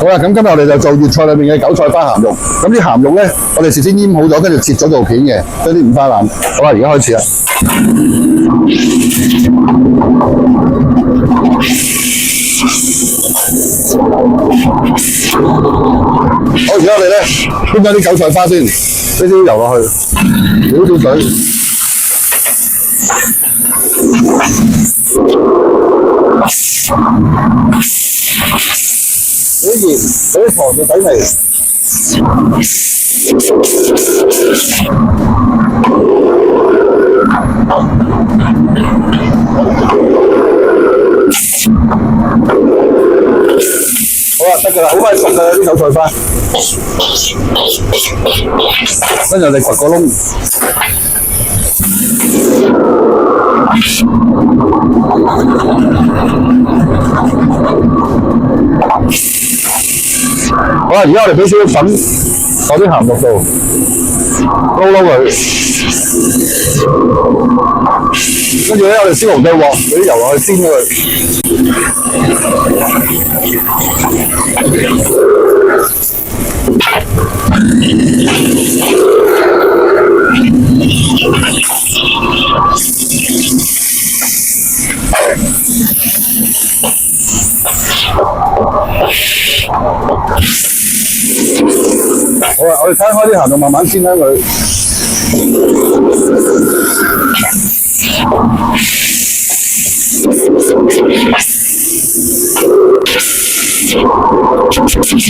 好啦，咁今日我哋就做粵菜裏面嘅韭菜花鹹肉。咁啲鹹肉咧，我哋事先醃好咗，跟住切咗做片嘅，將啲五花腩。好啦，而家開始啦。好，而家我哋咧煸咗啲韭菜花先，俾少油落去，少少水。俾啲鹽，俾啲糖就底味。好啦，得㗎啦，好快熟㗎啦啲韭菜花。跟住我哋掘個窿。好啦，而家我哋俾少少粉落啲鹹肉度，撈撈佢。跟住咧，我哋燒紅對鑊，俾啲油落去煎咗佢。好啦，我哋攤開啲鹹肉，慢慢煎香佢。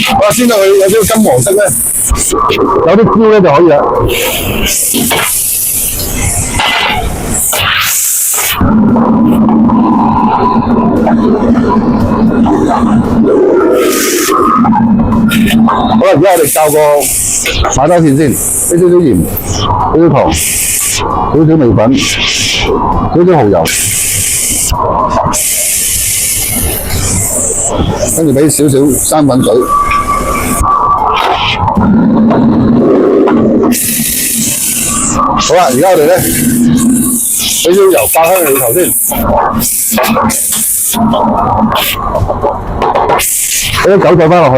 好啦，煎到佢有啲金黃色咧，有啲焦咧就可以啦。好啦，而家我哋教個馬兜芡先，俾少少鹽，少少糖，少少味粉，少少蠔油，跟住俾少少生粉水。好啦，而家我哋咧俾少油爆香佢頭先。俾啲韭菜花落去，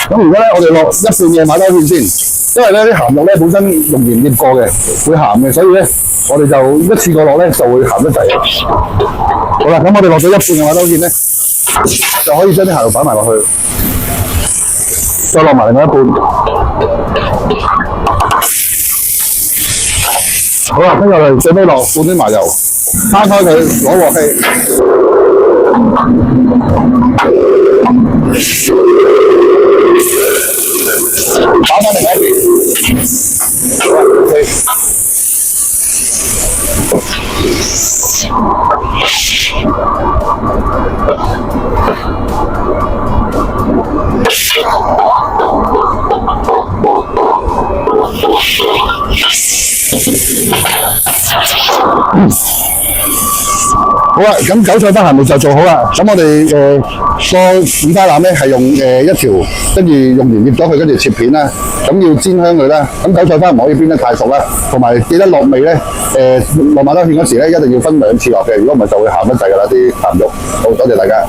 咁而家咧我哋落一半嘅馬兜芡先，因為咧啲鹹肉咧本身用鹽醃過嘅，會鹹嘅，所以咧我哋就一次過落咧就會鹹得滯。好啦，咁我哋落咗一半嘅馬兜芡咧，就可以將啲鹹肉擺埋落去，再落埋另外一半。好啦，跟住我哋最尾落半啲麻油，攤開佢攞鑊氣。打翻另外一邊，好啦，OK。好啦，咁韭菜花鹹肉就做好啦。咁我哋個五花腩咧係用一條，跟住用鹽醃咗佢，跟住切片啦。咁要煎香佢啦。咁韭菜花唔可以煸得太熟啦，同埋記得落味咧，落馬兜芡嗰時咧一定要分兩次落嘅，如果唔係就會鹹得滯㗎啦啲鹹肉。好，多謝大家。